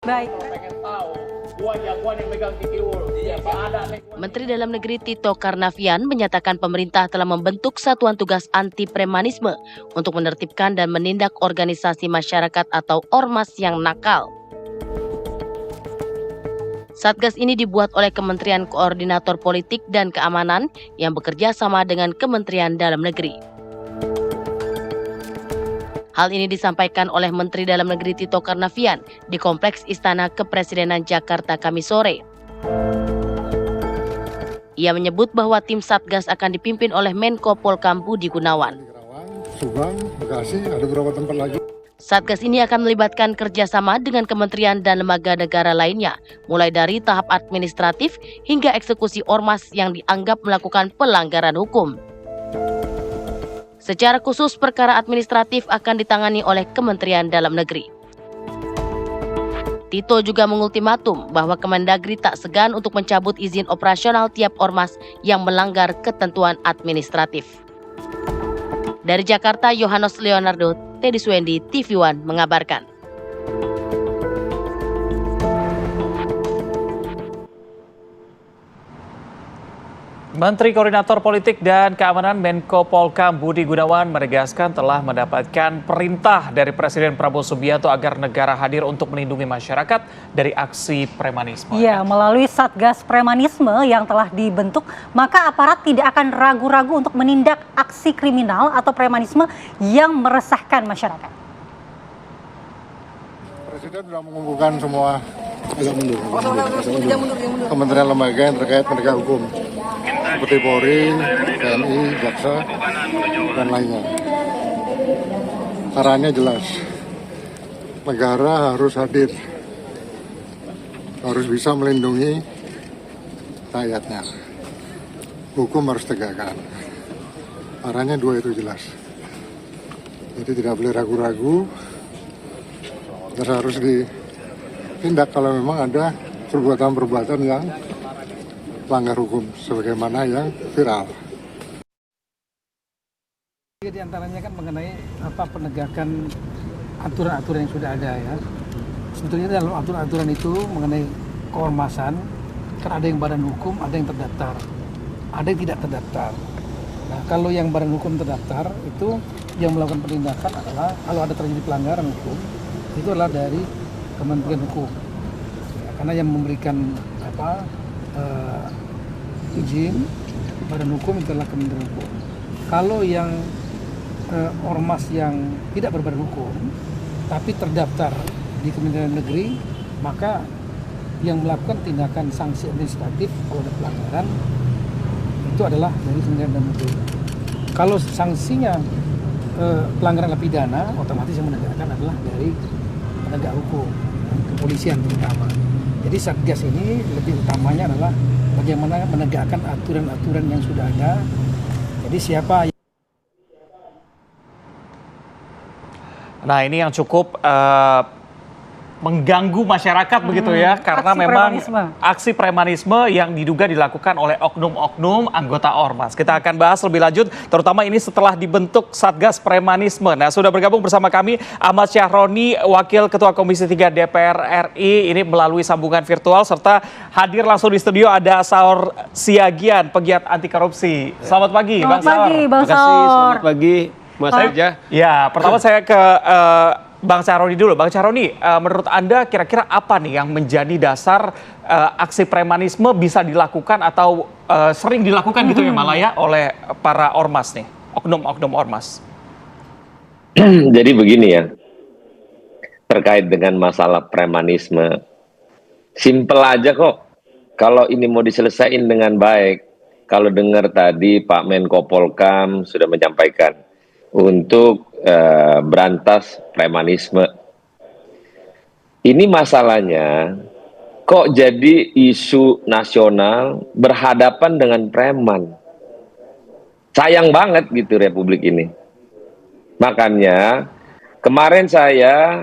Baik. Menteri Dalam Negeri Tito Karnavian menyatakan pemerintah telah membentuk Satuan Tugas Anti Premanisme untuk menertibkan dan menindak organisasi masyarakat atau ormas yang nakal. Satgas ini dibuat oleh Kementerian Koordinator Politik dan Keamanan yang bekerja sama dengan Kementerian Dalam Negeri. Hal ini disampaikan oleh Menteri Dalam Negeri Tito Karnavian di Kompleks Istana Kepresidenan Jakarta Kamis sore. Ia menyebut bahwa tim Satgas akan dipimpin oleh Menko Polkam Budi Gunawan. Subang, Bekasi, ada beberapa tempat lagi. Satgas ini akan melibatkan kerjasama dengan kementerian dan lembaga negara lainnya, mulai dari tahap administratif hingga eksekusi ormas yang dianggap melakukan pelanggaran hukum. Secara khusus, perkara administratif akan ditangani oleh Kementerian Dalam Negeri. Tito juga mengultimatum bahwa Kemendagri tak segan untuk mencabut izin operasional tiap ormas yang melanggar ketentuan administratif. Dari Jakarta, Yohanes Leonardo, Teddy Swendi, TV One mengabarkan. Menteri Koordinator Politik dan Keamanan Menko Polkam Budi Gunawan menegaskan telah mendapatkan perintah dari Presiden Prabowo Subianto agar negara hadir untuk melindungi masyarakat dari aksi premanisme. Ya, melalui Satgas Premanisme yang telah dibentuk, maka aparat tidak akan ragu-ragu untuk menindak aksi kriminal atau premanisme yang meresahkan masyarakat. Presiden sudah mengumpulkan semua kementerian lembaga yang terkait penegak hukum seperti Polri, TNI, Jaksa, dan lainnya. Caranya jelas, negara harus hadir, harus bisa melindungi rakyatnya. Hukum harus tegakkan. Caranya dua itu jelas. Jadi tidak boleh ragu-ragu, dan harus ditindak kalau memang ada perbuatan-perbuatan yang melanggar hukum sebagaimana yang viral. Di antaranya kan mengenai penegakan aturan-aturan yang sudah ada ya. Sebetulnya dalam aturan-aturan itu mengenai keormasan kan ada yang badan hukum, ada yang terdaftar, ada yang tidak terdaftar. Nah, kalau yang badan hukum terdaftar itu yang melakukan penindakan adalah kalau ada terjadi pelanggaran hukum itu adalah dari Kementerian Hukum. Ya, karena yang memberikan izin badan hukum itu adalah Kementerian Hukum. Kalau yang ormas yang tidak berbadan hukum tapi terdaftar di Kementerian Negeri, maka yang melakukan tindakan sanksi administratif kalau ada pelanggaran itu adalah dari Kementerian Dalam Negeri. Kalau sanksinya pelanggaran pidana, otomatis yang menegakkan adalah dari penegak hukum, kepolisian terutama. Jadi Satgas ini lebih utamanya adalah bagaimana menegakkan aturan-aturan yang sudah ada. Jadi siapa Nah, ini yang cukup mengganggu masyarakat begitu ya, karena aksi premanisme yang diduga dilakukan oleh oknum-oknum anggota ormas. Kita akan bahas lebih lanjut, terutama ini setelah dibentuk Satgas Premanisme. Nah, sudah bergabung bersama kami Ahmad Syahroni, Wakil Ketua Komisi 3 DPR RI, ini melalui sambungan virtual, serta hadir langsung di studio ada Saur Siagian, pegiat anti korupsi. Selamat pagi, Bang Saur. Bang Terima kasih, selamat pagi Mas Aja. Ya, pertama saya ke Bang Syahroni dulu. Bang Syahroni, menurut Anda kira-kira apa nih yang menjadi dasar aksi premanisme bisa dilakukan atau sering dilakukan gitu ya malah ya oleh para ormas nih, oknum-oknum ormas? Jadi begini ya, terkait dengan masalah premanisme, simpel aja kok. Kalau ini mau diselesaikan dengan baik, kalau dengar tadi Pak Menko Polkam sudah menyampaikan untuk berantas premanisme. Ini masalahnya kok jadi isu nasional berhadapan dengan preman. Sayang banget gitu Republik ini. Makanya kemarin saya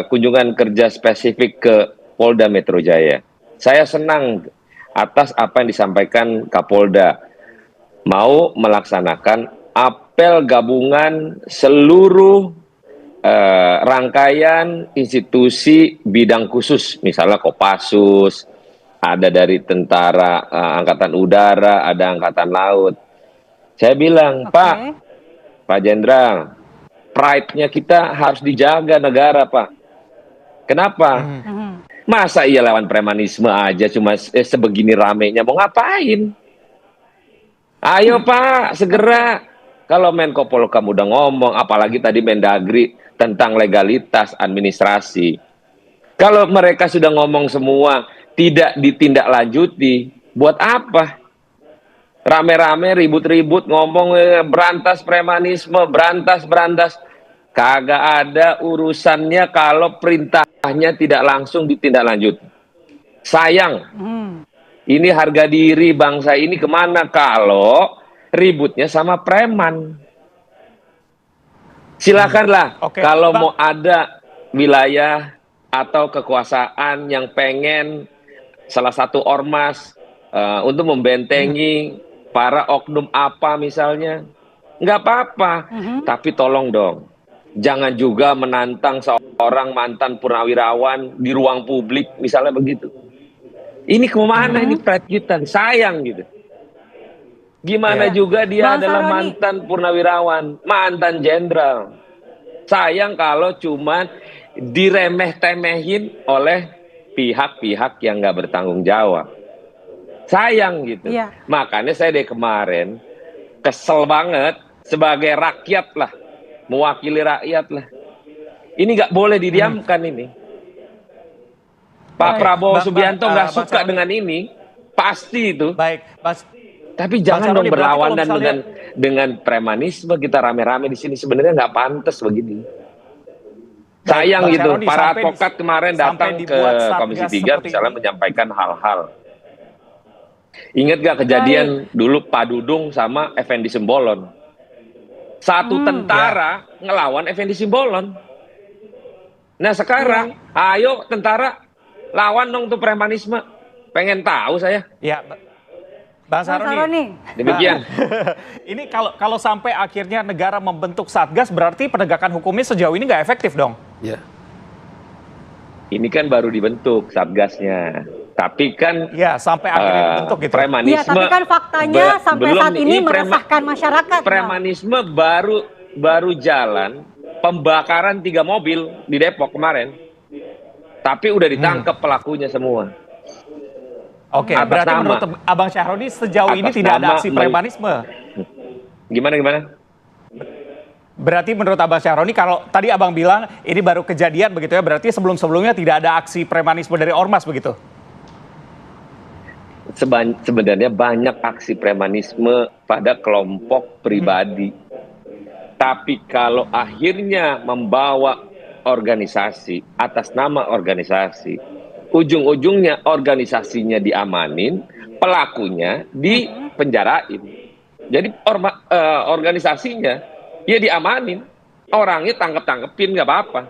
kunjungan kerja spesifik ke Polda Metro Jaya. Saya senang atas apa yang disampaikan Kapolda, mau melaksanakan apel gabungan seluruh rangkaian institusi bidang khusus, misalnya Kopassus, ada dari tentara angkatan udara, ada angkatan laut. Saya bilang, Pak Jenderal, pride-nya kita harus dijaga negara, Pak. Kenapa? Masa iya lawan premanisme aja cuma sebegini ramenya, mau ngapain? Ayo Pak, segera. Kalau Menko Polhukam udah ngomong, apalagi tadi Mendagri tentang legalitas administrasi. Kalau mereka sudah ngomong semua, tidak ditindaklanjuti, buat apa? Rame-rame, ribut-ribut, ngomong berantas premanisme, berantas. Kagak ada urusannya kalau perintahnya tidak langsung ditindaklanjuti. Sayang, ini harga diri bangsa ini kemana kalau ributnya sama preman. Silakanlah kalau mau ada wilayah atau kekuasaan yang pengen salah satu ormas untuk membentengi para oknum apa misalnya, nggak apa-apa. Tapi tolong dong, jangan juga menantang seorang mantan purnawirawan di ruang publik misalnya begitu. Ini kemana ini pride kita? Sayang gitu. Gimana juga dia adalah mantan purnawirawan, mantan jenderal. Sayang kalau cuman diremeh-temehin oleh pihak-pihak yang nggak bertanggung jawab. Sayang gitu. Makanya saya dari kemarin kesel banget sebagai rakyat lah, mewakili rakyat lah. Ini nggak boleh didiamkan ini. Pak Prabowo Subianto nggak suka dengan ini, pasti itu. Tapi jangan dong berlawanan dengan premanisme, kita rame-rame di sini, sebenarnya nggak pantas begini. Sayang gitu, para advokat kemarin datang ke Komisi 3 misalnya menyampaikan hal-hal. Ingat gak kejadian dulu Pak Dudung sama Effendi Simbolon? Satu tentara ngelawan Effendi Simbolon. Nah sekarang, ayo tentara lawan dong tuh premanisme. Pengen tahu saya. Ya, Bang Saroni. Demikian. Ini kalau sampai akhirnya negara membentuk Satgas, berarti penegakan hukumnya sejauh ini nggak efektif dong? Ya. Ini kan baru dibentuk Satgasnya. Tapi kan sampai akhirnya dibentuk gitu. Premanisme. Ya, tapi kan faktanya sampai saat ini meresahkan masyarakat. Premanisme baru jalan pembakaran 3 mobil di Depok kemarin. Tapi udah ditangkap pelakunya semua. Oke, berarti menurut Abang Syahroni sejauh ini tidak ada aksi premanisme. Gimana? Berarti menurut Abang Syahroni, kalau tadi Abang bilang ini baru kejadian begitu ya, berarti sebelum-sebelumnya tidak ada aksi premanisme dari ormas begitu? Sebenarnya banyak aksi premanisme pada kelompok pribadi. Tapi kalau akhirnya membawa organisasi atas nama organisasi, ujung-ujungnya organisasinya diamanin, pelakunya dipenjarain. Jadi organisasinya ya diamanin, orangnya tangkep-tangkepin nggak apa-apa.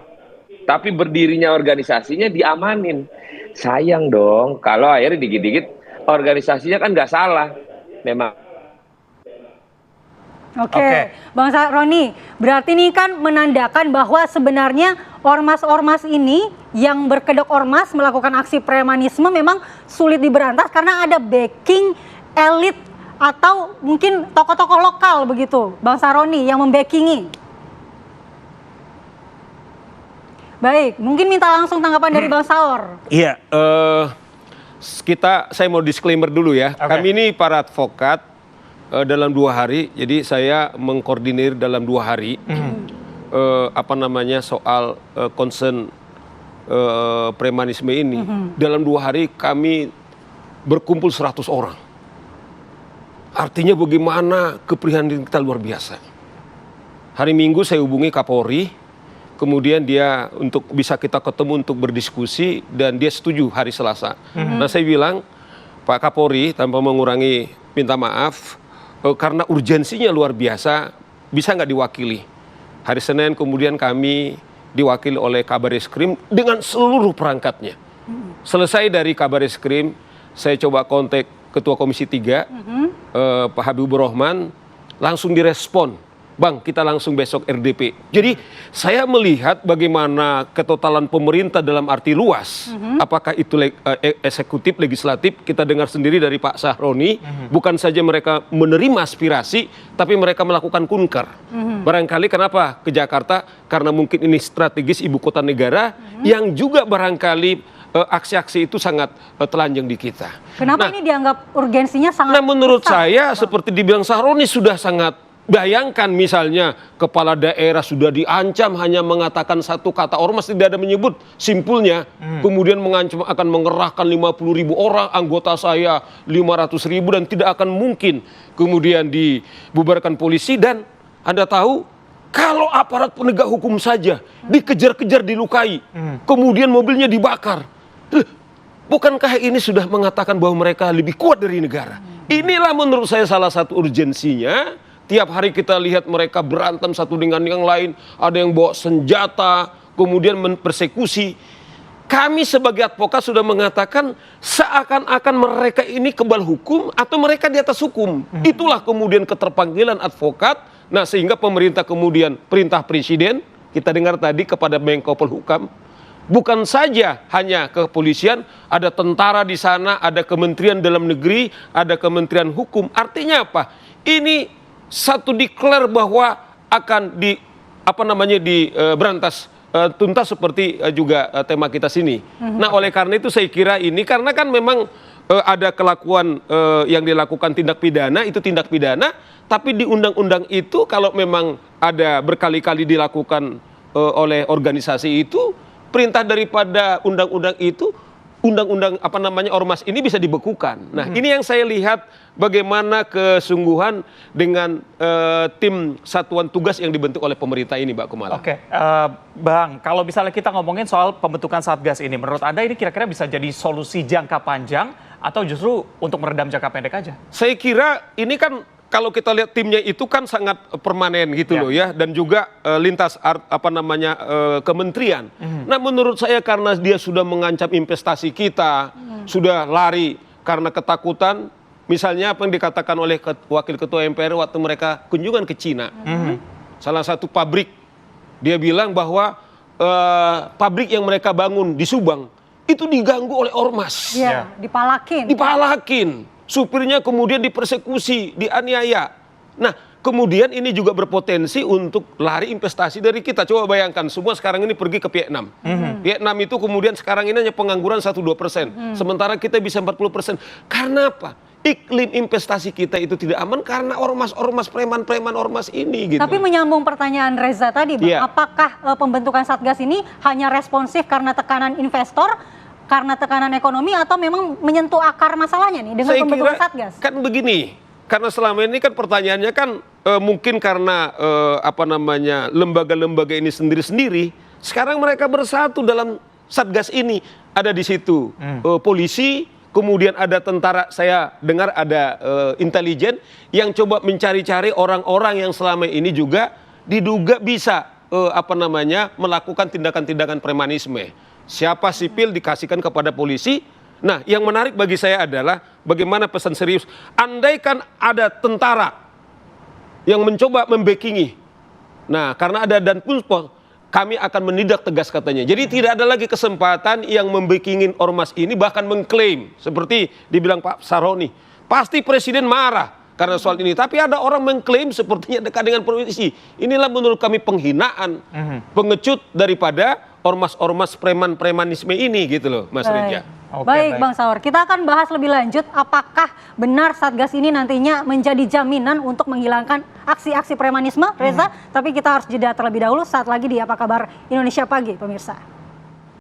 Tapi berdirinya organisasinya diamanin. Sayang dong kalau akhirnya dikit-dikit organisasinya kan nggak salah, memang. Oke, Bang Saroni, berarti ini kan menandakan bahwa sebenarnya ormas-ormas ini yang berkedok ormas melakukan aksi premanisme memang sulit diberantas karena ada backing elit atau mungkin tokoh-tokoh lokal begitu, Bang Saroni, yang membackingi. Baik, mungkin minta langsung tanggapan dari Bang Saur. Iya, saya mau disclaimer dulu ya. Kami ini para advokat dalam 2 hari, jadi saya mengkoordinir dalam 2 hari soal concern premanisme ini. Dalam 2 hari kami berkumpul 100 orang. Artinya bagaimana keprihatinan kita luar biasa. Hari Minggu saya hubungi Kapolri, kemudian dia untuk bisa kita ketemu untuk berdiskusi dan dia setuju hari Selasa. Nah saya bilang, Pak Kapolri tanpa mengurangi minta maaf, karena urgensinya luar biasa, bisa nggak diwakili? Hari Senin kemudian kami diwakili oleh Kabareskrim dengan seluruh perangkatnya. Selesai dari Kabareskrim, saya coba kontak Ketua Komisi 3, Pak Habibur Rahman, langsung direspon. Bang, kita langsung besok RDP. Jadi saya melihat bagaimana ketotalan pemerintah dalam arti luas, apakah itu eksekutif, legislatif, kita dengar sendiri dari Pak Sahroni, bukan saja mereka menerima aspirasi, tapi mereka melakukan kunker. Barangkali kenapa ke Jakarta? Karena mungkin ini strategis ibu kota negara, yang juga barangkali aksi-aksi itu sangat telanjang di kita. Kenapa ini dianggap urgensinya sangat Nah, menurut besar, saya Bang? seperti dibilang Sahroni sudah sangat. Bayangkan misalnya kepala daerah sudah diancam hanya mengatakan satu kata ormas, tidak ada menyebut simpulnya, kemudian mengancam akan mengerahkan 50.000 orang, anggota saya 500.000 dan tidak akan mungkin kemudian dibubarkan polisi. Dan Anda tahu kalau aparat penegak hukum saja dikejar-kejar, dilukai, kemudian mobilnya dibakar, bukankah ini sudah mengatakan bahwa mereka lebih kuat dari negara? Inilah menurut saya salah satu urgensinya. Tiap hari kita lihat mereka berantem satu dengan yang lain, ada yang bawa senjata, kemudian mempersekusi. Kami sebagai advokat sudah mengatakan seakan-akan mereka ini kebal hukum atau mereka di atas hukum. Itulah kemudian keterpanggilan advokat. Nah, sehingga pemerintah kemudian perintah presiden, kita dengar tadi kepada Menko Polhukam, bukan saja hanya kepolisian, ada tentara di sana, ada Kementerian Dalam Negeri, ada Kementerian Hukum. Artinya apa? Ini satu declare bahwa akan berantas tuntas seperti juga tema kita sini. Nah, oleh karena itu saya kira ini karena kan memang ada kelakuan yang dilakukan tindak pidana, itu tindak pidana, tapi di undang-undang itu kalau memang ada berkali-kali dilakukan oleh organisasi itu, perintah daripada undang-undang itu, undang-undang ormas ini bisa dibekukan. Nah, ini yang saya lihat bagaimana kesungguhan dengan tim satuan tugas yang dibentuk oleh pemerintah ini, Mbak Kumala. Oke, Bang, kalau misalnya kita ngomongin soal pembentukan Satgas ini, menurut Anda ini kira-kira bisa jadi solusi jangka panjang atau justru untuk meredam jangka pendek aja? Saya kira ini kan kalau kita lihat timnya itu kan sangat permanen gitu loh ya, dan juga lintas kementerian. Nah, menurut saya karena dia sudah mengancam investasi kita, sudah lari karena ketakutan, misalnya apa yang dikatakan oleh Wakil Ketua MPR waktu mereka kunjungan ke Cina. Salah satu pabrik, dia bilang bahwa pabrik yang mereka bangun di Subang itu diganggu oleh ormas. Iya, dipalakin. Dipalakin. Supirnya kemudian dipersekusi, dianiaya. Nah, kemudian ini juga berpotensi untuk lari investasi dari kita. Coba bayangkan, semua sekarang ini pergi ke Vietnam. Vietnam itu kemudian sekarang ini hanya pengangguran 1-2%. Sementara kita bisa 40%. Karena apa? Iklim investasi kita itu tidak aman karena ormas-ormas, preman-preman ormas ini. Gitu. Tapi menyambung pertanyaan Reza tadi, Bang, apakah pembentukan Satgas ini hanya responsif karena tekanan investor, karena tekanan ekonomi, atau memang menyentuh akar masalahnya nih dengan pembentukan Satgas? Kan begini, karena selama ini kan pertanyaannya kan mungkin karena lembaga-lembaga ini sendiri-sendiri, sekarang mereka bersatu dalam Satgas ini. Ada di situ polisi, kemudian ada tentara, saya dengar ada intelijen yang coba mencari-cari orang-orang yang selama ini juga diduga bisa melakukan tindakan-tindakan premanisme. Siapa sipil dikasihkan kepada polisi. Nah, yang menarik bagi saya adalah bagaimana pesan serius. Andaikan ada tentara yang mencoba membackingi. Nah, karena ada Danpuspol, kami akan menindak tegas katanya. Jadi tidak ada lagi kesempatan yang membackingin ormas ini, bahkan mengklaim. Seperti dibilang Pak Sahroni, pasti presiden marah karena soal ini. Tapi ada orang mengklaim sepertinya dekat dengan polisi. Inilah menurut kami penghinaan, pengecut daripada ormas-ormas preman-premanisme ini gitu loh, Mas Ridja. Baik, Bang Saur, kita akan bahas lebih lanjut apakah benar Satgas ini nantinya menjadi jaminan untuk menghilangkan aksi-aksi premanisme, Reza. Tapi kita harus jeda terlebih dahulu, saat lagi di Apa Kabar Indonesia Pagi, pemirsa.